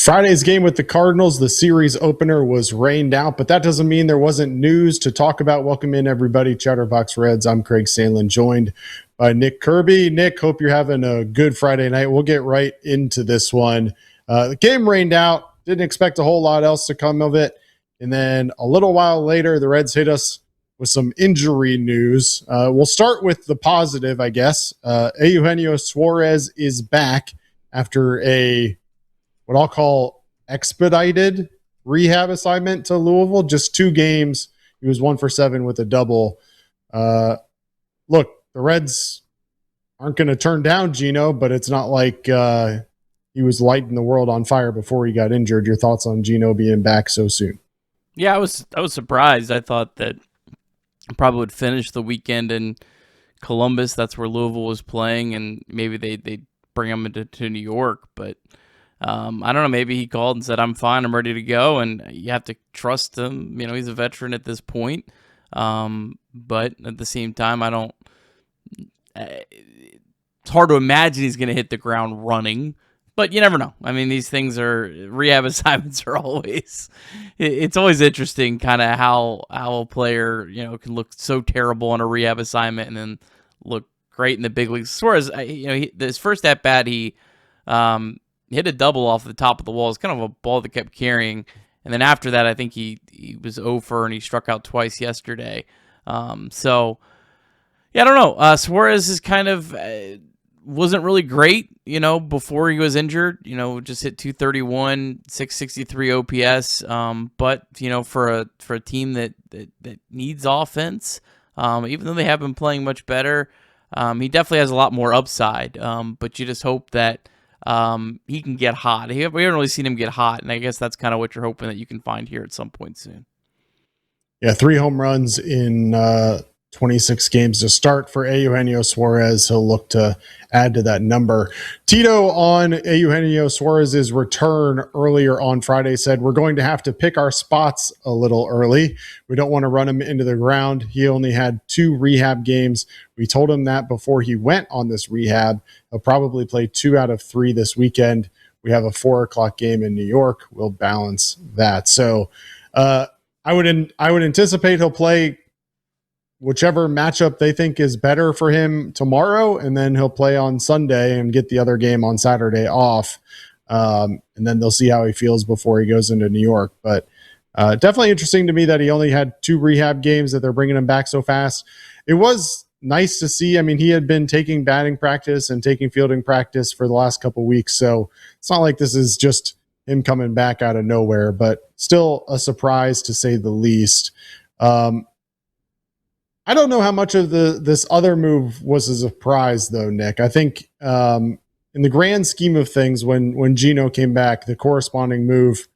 Friday's game with the Cardinals, the series opener, was rained out, but that doesn't mean there wasn't news to talk about. Welcome in, everybody. Chatterbox Reds. I'm Craig Sandlin, joined by Nick Kirby. Nick, hope you're having a good Friday night. We'll get right into this one. The game rained out. Didn't expect a whole lot else to come of it. And then a little while later, the Reds hit us with some injury news. We'll start with the positive, I guess. Eugenio Suarez is back after what I'll call expedited rehab assignment to Louisville. Just 2 games. He was 1 for 7 with a double. Look, the Reds aren't going to turn down Gino, but it's not like he was lighting the world on fire before he got injured. Your thoughts on Gino being back so soon? Yeah, I was surprised. I thought that I probably would finish the weekend in Columbus. That's where Louisville was playing, and maybe they'd bring him to New York, but I don't know. Maybe he called and said, "I'm fine. I'm ready to go." And you have to trust him. You know, he's a veteran at this point. But at the same time, it's hard to imagine he's going to hit the ground running. But you never know. I mean, these things rehab assignments are always. It's always interesting, kind of how a player can look so terrible on a rehab assignment and then look great in the big leagues. Suarez, his first at bat, he hit a double off the top of the wall. It's kind of a ball that kept carrying. And then after that, I think he was 0 for, and he struck out twice yesterday. So, yeah, I don't know. Suarez is kind of wasn't really great, before he was injured. Just hit 231, 663 OPS. But, for a team that needs offense, even though they have been playing much better, he definitely has a lot more upside. But you just hope that he can get hot. We haven't really seen him get hot, and I guess that's kind of what you're hoping that you can find here at some point soon. Yeah, 3 home runs in 26 games to start for Eugenio Suarez. He'll look to add to that number. Tito on Eugenio Suarez's return earlier on Friday said, "We're going to have to pick our spots a little early. We don't want to run him into the ground. He only had 2 rehab games. We told him that before he went on this rehab. He'll probably play 2 out of 3 this weekend. We have a 4:00 game in New York. We'll balance that." So I would anticipate he'll play whichever matchup they think is better for him tomorrow, and then he'll play on Sunday and get the other game on Saturday off. And then they'll see how he feels before he goes into New York. But definitely interesting to me that he only had 2 rehab games, that they're bringing him back so fast. It was nice to see. I mean, he had been taking batting practice and taking fielding practice for the last couple of weeks. So it's not like this is just him coming back out of nowhere, but still a surprise to say the least. I don't know how much of this other move was a surprise, though, Nick. I think in the grand scheme of things, when Gino came back, the corresponding move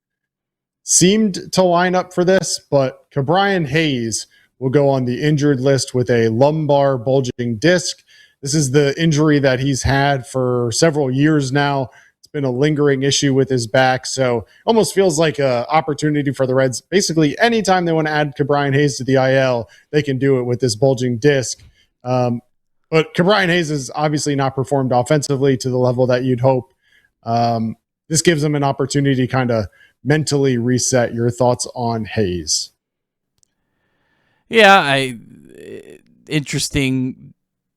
seemed to line up for this, but Ke'Bryan Hayes will go on the injured list with a lumbar bulging disc. This is the injury that he's had for several years now. Been a lingering issue with his back, so almost feels like an opportunity for the Reds. Basically, anytime they want to add Ke'Bryan Hayes to the IL, they can do it with this bulging disc. But Ke'Bryan Hayes has obviously not performed offensively to the level that you'd hope. This gives him an opportunity to kind of mentally reset. Your thoughts on Hayes? Yeah, interesting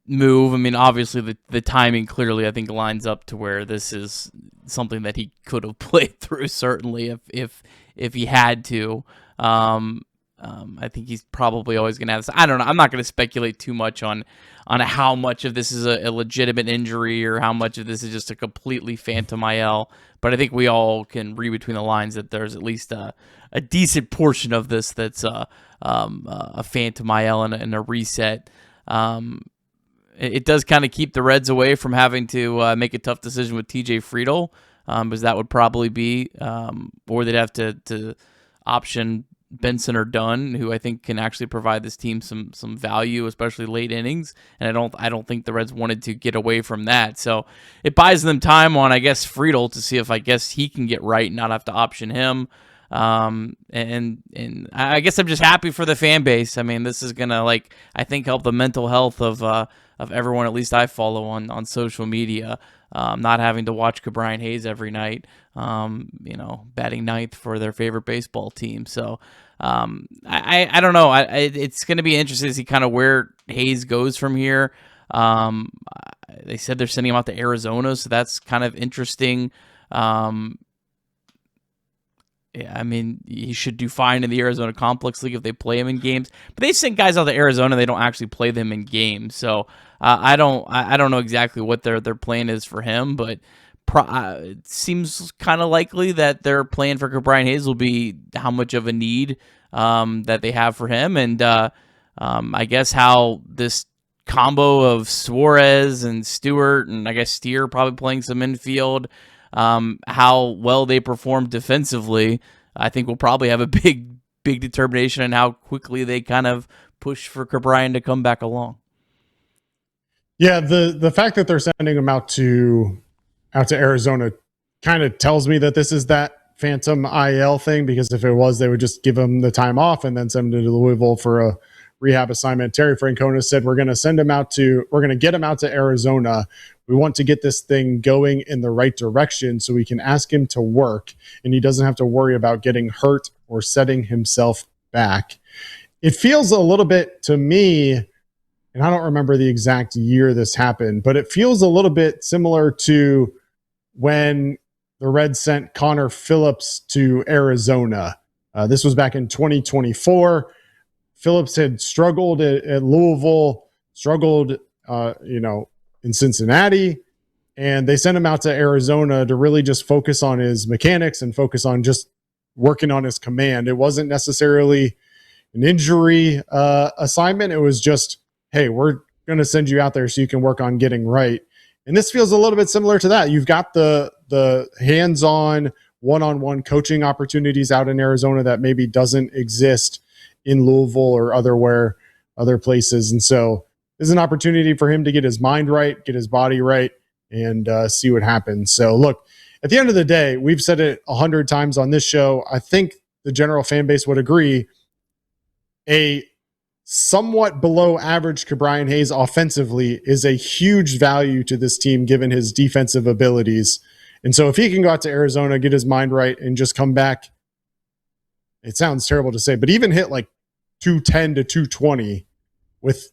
move. I mean, obviously the timing clearly I think lines up to where this is something that he could have played through, certainly if he had to. I think he's probably always going to have this. I don't know. I'm not going to speculate too much on how much of this is a legitimate injury or how much of this is just a completely phantom IL. But I think we all can read between the lines that there's at least a decent portion of this that's a phantom IL and a reset. It does kind of keep the Reds away from having to make a tough decision with TJ Friedel, because that would probably be, or they'd have to option Benson or Dunn, who I think can actually provide this team some value, especially late innings. And I don't think the Reds wanted to get away from that. So it buys them time on, I guess, Friedel to see if I guess he can get right and not have to option him. And I guess I'm just happy for the fan base. I mean, this is gonna I think help the mental health of everyone, at least I follow on social media. not having to watch Brian Hayes every night, batting ninth for their favorite baseball team. So I don't know. It's going to be interesting to see kind of where Hayes goes from here. They said they're sending him out to Arizona, so that's kind of interesting. Yeah, I mean, he should do fine in the Arizona Complex League if they play him in games. But they send guys out to Arizona, they don't actually play them in games. So I don't know exactly what their plan is for him, but it seems kind of likely that their plan for Brian Hayes will be how much of a need that they have for him, and I guess how this combo of Suarez and Stewart, and I guess Steer probably playing some infield. How well they perform defensively, I think will probably have a big determination on how quickly they kind of push for Brian to come back along. Yeah, the fact that they're sending him out to Arizona kind of tells me that this is that phantom IL thing, because if it was, they would just give him the time off and then send him to Louisville for a rehab assignment. Terry Francona said, we're going to get him out to Arizona. We want to get this thing going in the right direction so we can ask him to work and he doesn't have to worry about getting hurt or setting himself back. It feels a little bit to me, and I don't remember the exact year this happened, but it feels a little bit similar to when the Reds sent Connor Phillips to Arizona. This was back in 2024. Phillips had struggled at Louisville, struggled, in Cincinnati, and they sent him out to Arizona to really just focus on his mechanics and focus on just working on his command. It wasn't necessarily an injury assignment. It was just, hey, we're going to send you out there so you can work on getting right. And this feels a little bit similar to that. You've got the hands-on, one-on-one coaching opportunities out in Arizona that maybe doesn't exist in Louisville or other places. And so this is an opportunity for him to get his mind right, get his body right, and see what happens. So look, at the end of the day, we've said it 100 times on this show. I think the general fan base would agree. A somewhat below average Brian Hayes offensively is a huge value to this team given his defensive abilities. And so if he can go out to Arizona, get his mind right, and just come back, it sounds terrible to say, but even hit like 210 to 220 with,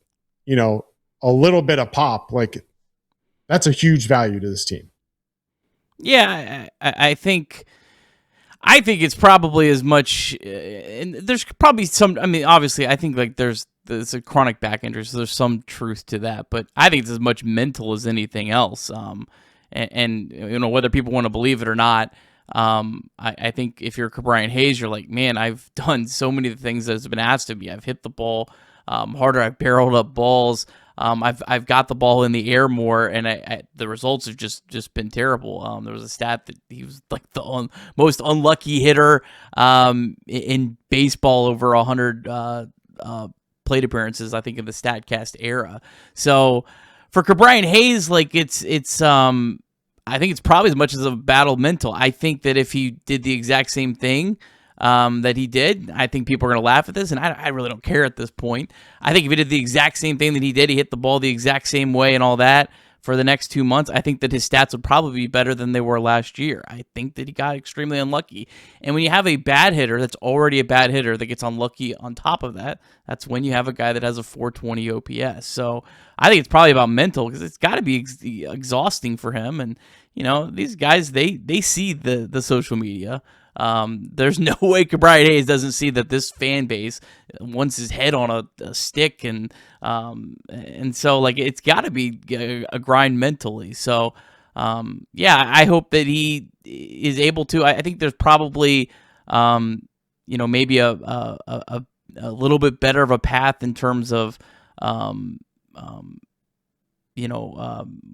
a little bit of pop, like that's a huge value to this team. Yeah, I think it's probably as much, and there's probably some, I mean, obviously, I think like there's a chronic back injury, so there's some truth to that, but I think it's as much mental as anything else. And whether people want to believe it or not, I think if you're Brian Hayes, you're like, man, I've done so many of the things that has been asked of me. I've hit the ball harder. I've barreled up balls. I've got the ball in the air more, and the results have just been terrible. There was a stat that he was like the most unlucky hitter in baseball over 100 plate appearances, I think, in the StatCast era. So for Brian Hayes, like it's I think it's probably as much as a battle mental. I think that if he did the exact same thing that he did, I think people are going to laugh at this, and I really don't care at this point. I think if he did the exact same thing that he did, he hit the ball the exact same way and all that for the next 2 months, I think that his stats would probably be better than they were last year. I think that he got extremely unlucky. And when you have a bad hitter that's already a bad hitter that gets unlucky on top of that, that's when you have a guy that has a 420 OPS. So I think it's probably about mental, because it's got to be exhausting for him. And, these guys, they see the social media. There's no way Brian Hayes doesn't see that this fan base wants his head on a stick, and so like it's got to be a grind mentally. So I hope that he is able to. I think there's probably maybe a little bit better of a path in terms of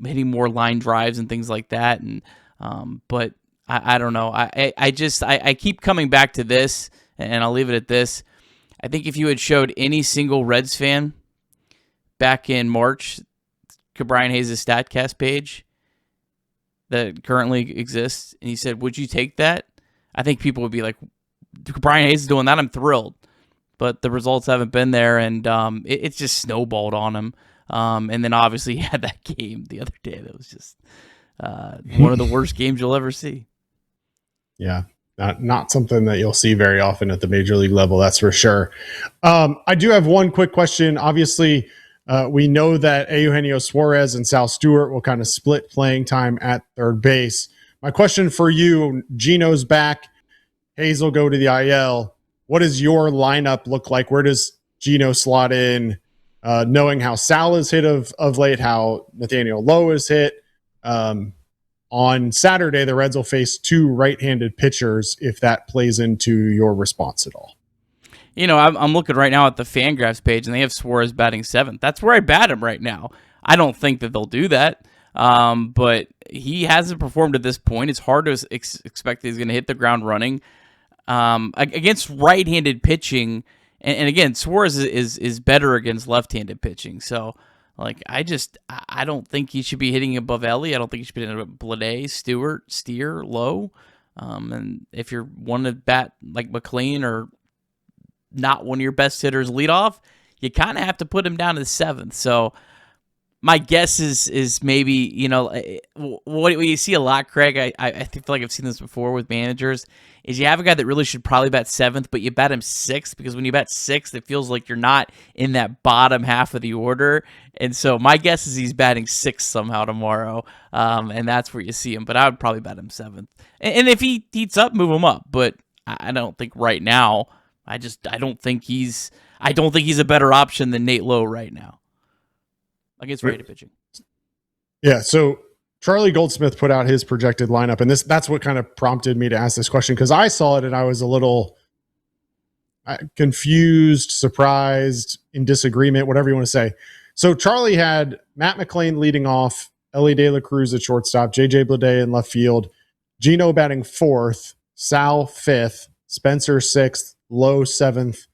hitting more line drives and things like that, and but I don't know. I keep coming back to this, and I'll leave it at this. I think if you had showed any single Reds fan back in March Brian Hayes' StatCast page that currently exists, and he said, would you take that? I think people would be like, Brian Hayes is doing that, I'm thrilled. But the results haven't been there, and it's just snowballed on him. And then obviously he had that game the other day that was just one of the worst games you'll ever see. Yeah, not something that you'll see very often at the major league level, that's for sure. I do have one quick question. Obviously, we know that Eugenio Suarez and Sal Stewart will kind of split playing time at third base. My question for you, Gino's back, Hayes will go to the IL. What does your lineup look like? Where does Gino slot in? Knowing how Sal is hit of late, how Nathaniel Lowe is hit. On Saturday, the Reds will face two right-handed pitchers if that plays into your response at all. You know, I'm looking right now at the Fangraphs page, and they have Suarez batting 7th. That's where I bat him right now. I don't think that they'll do that, but he hasn't performed at this point. It's hard to expect that he's going to hit the ground running. Against right-handed pitching, and again, Suarez is better against left-handed pitching, so I don't think he should be hitting above Ellie. I don't think he should be hitting above Blade, Stewart, Steer, Lowe. And if you're one to bat like McLean or not one of your best hitters lead off, you kind of have to put him down to the 7th. So my guess is maybe, you know, what you see a lot, Craig, I feel like I've seen this before with managers, is you have a guy that really should probably bat 7th, but you bat him 6th, because when you bat 6th, it feels like you're not in that bottom half of the order. And so my guess is he's batting 6th somehow tomorrow, and that's where you see him. But I would probably bat him 7th. And if he heats up, move him up. But I don't think right now, I don't think he's a better option than Nate Lowe right now against right-handed pitching. Yeah, so Charlie Goldsmith put out his projected lineup, and that's what kind of prompted me to ask this question, because I saw it and I was a little confused, surprised, in disagreement, whatever you want to say. So Charlie had Matt McLean leading off, Ellie De La Cruz at shortstop, JJ Bleday in left field, Gino batting 4th, Sal 5th, Spencer 6th, Lowe 7th,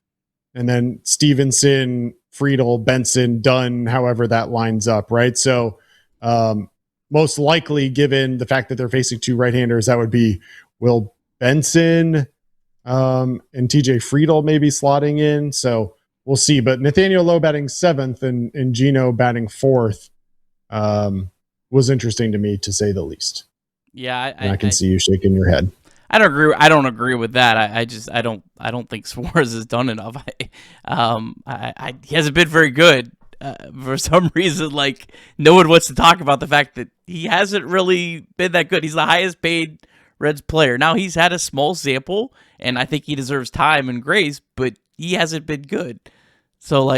and then Stevenson, Friedel, Benson, Dunn, however that lines up, right? So most likely, given the fact that they're facing two right-handers, that would be Will Benson and TJ Friedel maybe slotting in. So we'll see. But Nathaniel Lowe batting 7th and Gino batting 4th was interesting to me, to say the least. Yeah, I can see you shaking your head. I don't agree with that. I don't think Suarez has done enough. He hasn't been very good. For some reason, like, no one wants to talk about the fact that he hasn't really been that good. He's the highest paid Reds player. Now, he's had a small sample, and I think he deserves time and grace, but he hasn't been good. So,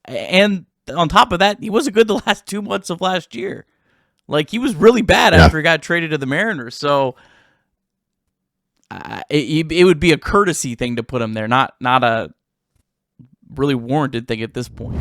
and on top of that, he wasn't good the last 2 months of last year. Like, he was really bad after he got traded to the Mariners. So, it would be a courtesy thing to put him there, not a really warranted thing at this point.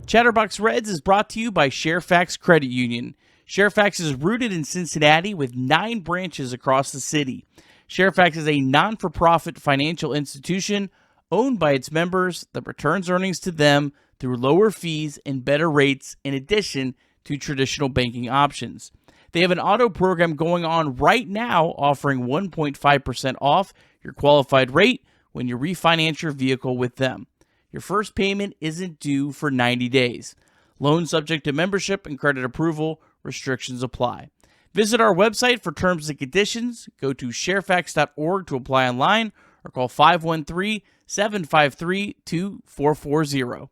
Chatterbox Reds is brought to you by Sharefax Credit Union. Sharefax is rooted in Cincinnati with 9 branches across the city. Sharefax is a non-for-profit financial institution owned by its members that returns earnings to them through lower fees and better rates, in addition to traditional banking options. They have an auto program going on right now offering 1.5% off your qualified rate when you refinance your vehicle with them. Your first payment isn't due for 90 days. Loan subject to membership and credit approval. Restrictions apply. Visit our website for terms and conditions. Go to sharefax.org to apply online or call 513-753-2440.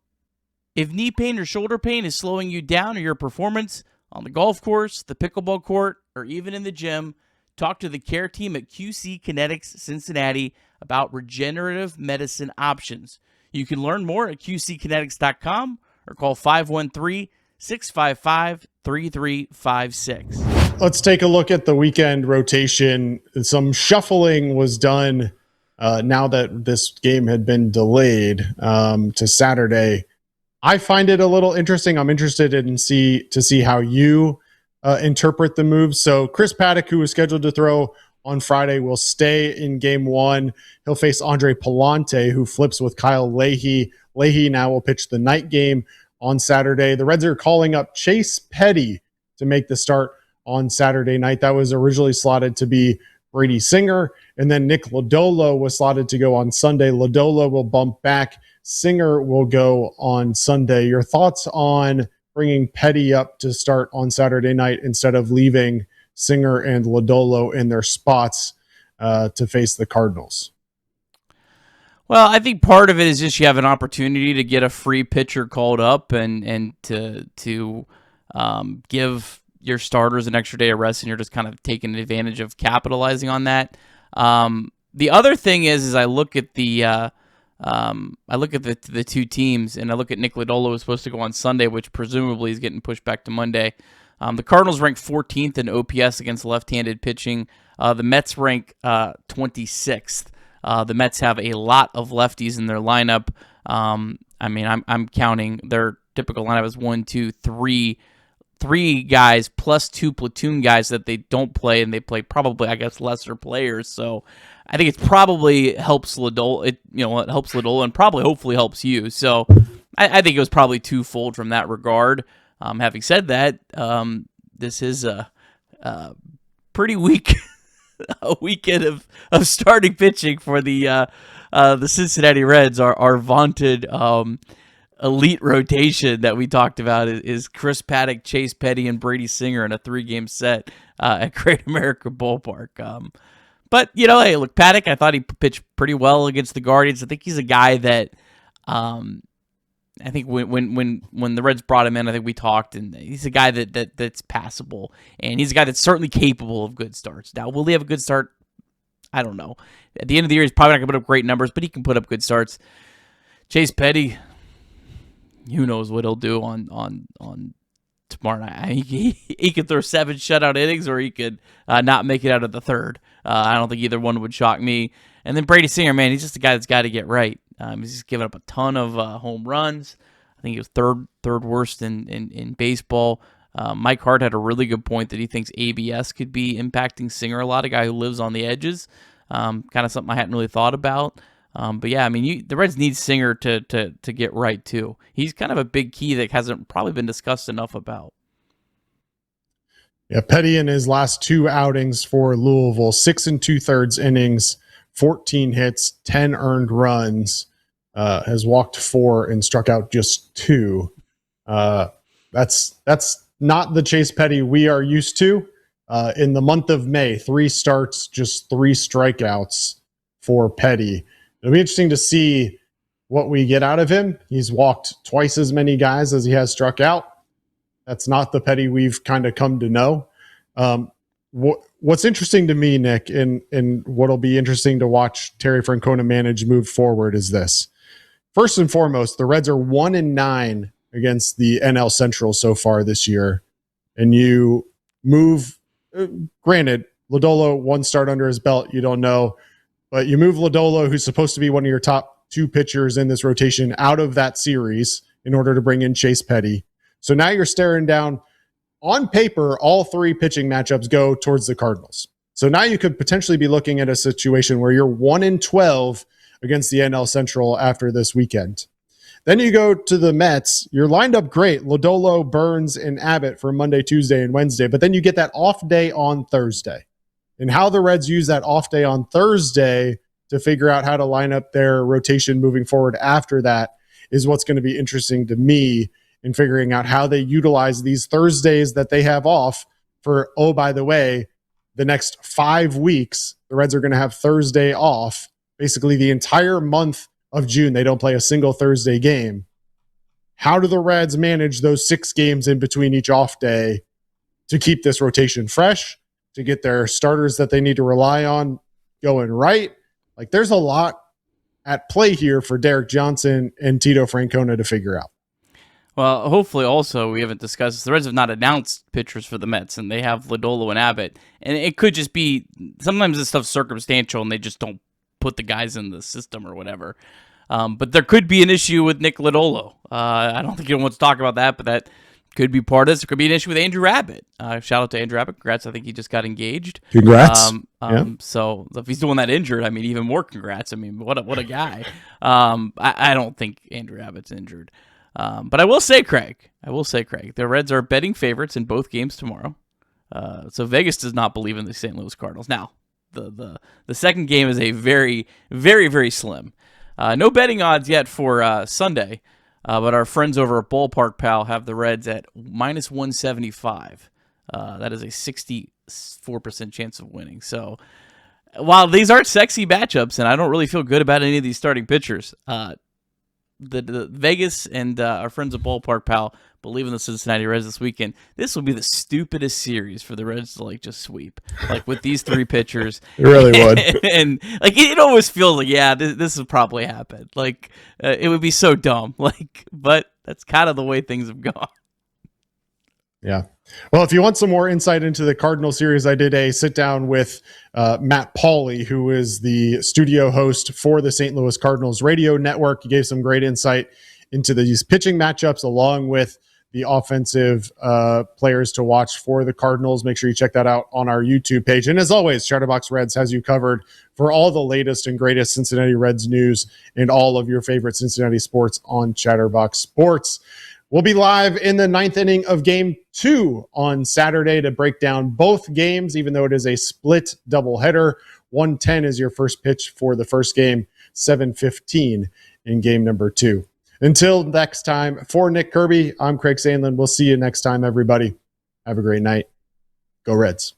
If knee pain or shoulder pain is slowing you down or your performance on the golf course, the pickleball court, or even in the gym, talk to the care team at QC Kinetix Cincinnati about regenerative medicine options. You can learn more at qckinetix.com or call 513-655-3356. Let's take a look at the weekend rotation. Some shuffling was done now that this game had been delayed to Saturday. I find it a little interesting. I'm interested to see how you interpret the moves. So Chris Paddock, who was scheduled to throw on Friday, will stay in game 1. He'll face Andre Palante, who flips with Kyle Leahy. Leahy now will pitch the night game on Saturday. The Reds are calling up Chase Petty to make the start on Saturday night. That was originally slotted to be Brady Singer, and then Nick Lodolo was slotted to go on Sunday. Lodolo will bump back. Singer will go on Sunday. Your thoughts on bringing Petty up to start on Saturday night instead of leaving Singer and Lodolo in their spots to face the Cardinals? Well, I think part of it is just you have an opportunity to get a free pitcher called up and to give your starters an extra day of rest, and you're just kind of taking advantage of capitalizing on that. The other thing is I look at the two teams, and I look at Nick Lodolo, who's supposed to go on Sunday, which presumably is getting pushed back to Monday. The Cardinals rank 14th in OPS against left-handed pitching. The Mets rank 26th. The Mets have a lot of lefties in their lineup. I'm counting their typical lineup as 1, 2, 3 guys plus 2 platoon guys that they don't play, and they play probably, I guess, lesser players. So I think it probably helps Lodolo. It helps Lodolo and probably hopefully helps you. So I think it was probably twofold from that regard. Having said that, this is a pretty weak a weekend of starting pitching for the Cincinnati Reds. Our vaunted elite rotation that we talked about is Chris Paddock, Chase Petty, and Brady Singer in a 3-game set at Great America Ballpark. But hey, look, Paddock, I thought he pitched pretty well against the Guardians. I think he's a guy that I think when the Reds brought him in, I think we talked, and he's a guy that's passable, and he's a guy that's certainly capable of good starts. Now, will he have a good start? I don't know. At the end of the year, he's probably not going to put up great numbers, but he can put up good starts. Chase Petty, who knows what he'll do on tomorrow night. He could throw 7 shutout innings, or he could not make it out of the third. I don't think either one would shock me. And then Brady Singer, man, he's just a guy that's got to get right. He's just given up a ton of home runs. I think he was third worst in baseball. Mike Hart had a really good point that he thinks ABS could be impacting Singer a lot, a guy who lives on the edges. Kind of something I hadn't really thought about. But yeah, I mean, the Reds need Singer to get right too. He's kind of a big key that hasn't probably been discussed enough about. Yeah, Petty in his last 2 outings for Louisville, 6 2/3 innings, 14 hits, 10 earned runs, has walked 4 and struck out just 2. That's not the Chase Petty we are used to. In the month of May, 3 starts, just 3 strikeouts for Petty. It'll be interesting to see what we get out of him. He's walked twice as many guys as he has struck out. That's not the Petty we've kind of come to know. What's interesting to me, Nick, and what'll be interesting to watch Terry Francona manage move forward is this. First and foremost, the Reds are 1-9 against the NL Central so far this year. And you move, granted, Lodolo, 1 start under his belt, you don't know. But you move Lodolo, who's supposed to be one of your top 2 pitchers in this rotation, out of that series in order to bring in Chase Petty. So now you're staring down, on paper, all 3 pitching matchups go towards the Cardinals. So now you could potentially be looking at a situation where you're 1-12 against the NL Central after this weekend. Then you go to the Mets. You're lined up great. Lodolo, Burns, and Abbott for Monday, Tuesday, and Wednesday. But then you get that off day on Thursday. And how the Reds use that off day on Thursday to figure out how to line up their rotation moving forward after that is what's going to be interesting to me in figuring out how they utilize these Thursdays that they have off for, oh, by the way, the next 5 weeks, the Reds are going to have Thursday off. Basically, the entire month of June, they don't play a single Thursday game. How do the Reds manage those 6 games in between each off day to keep this rotation fresh, to get their starters that they need to rely on going right? Like, there's a lot at play here for Derek Johnson and Tito Francona to figure out. Well, hopefully also, we haven't discussed this, the Reds have not announced pitchers for the Mets, and they have Lodolo and Abbott. And it could just be, sometimes this stuff's circumstantial, and they just don't put the guys in the system or whatever. But there could be an issue with Nick Lodolo. I don't think anyone wants to talk about that, but that could be part of this. There could be an issue with Andrew Abbott. Shout out to Andrew Abbott. Congrats. I think he just got engaged. Congrats. Yeah. So if he's doing that injured, I mean, even more congrats. I mean, what a guy. I don't think Andrew Abbott's injured. But I will say, Craig, the Reds are betting favorites in both games tomorrow. So Vegas does not believe in the St. Louis Cardinals. Now, the second game is a very, very, very slim. No betting odds yet for Sunday. But our friends over at Ballpark Pal have the Reds at minus 175. That is a 64% chance of winning. So while these aren't sexy matchups, and I don't really feel good about any of these starting pitchers, the Vegas and our friends at Ballpark Pal believe in the Cincinnati Reds this weekend. This will be the stupidest series for the Reds to like just sweep, like with these three pitchers. It really would. And like it always feels like, yeah, this will probably happen. Like it would be so dumb. Like, but that's kind of the way things have gone. Yeah. Well, if you want some more insight into the Cardinal series, I did a sit down with Matt Pauley, who is the studio host for the St. Louis Cardinals radio network. He gave some great insight into these pitching matchups along with the offensive players to watch for the Cardinals. Make sure you check that out on our YouTube page. And as always, Chatterbox Reds has you covered for all the latest and greatest Cincinnati Reds news and all of your favorite Cincinnati sports on Chatterbox Sports. We'll be live in the ninth inning of Game 2 on Saturday to break down both games, even though it is a split doubleheader. 1:10 is your first pitch for the first game, 7:15 in game number 2. Until next time, for Nick Kirby, I'm Craig Sandlin. We'll see you next time, everybody. Have a great night. Go Reds.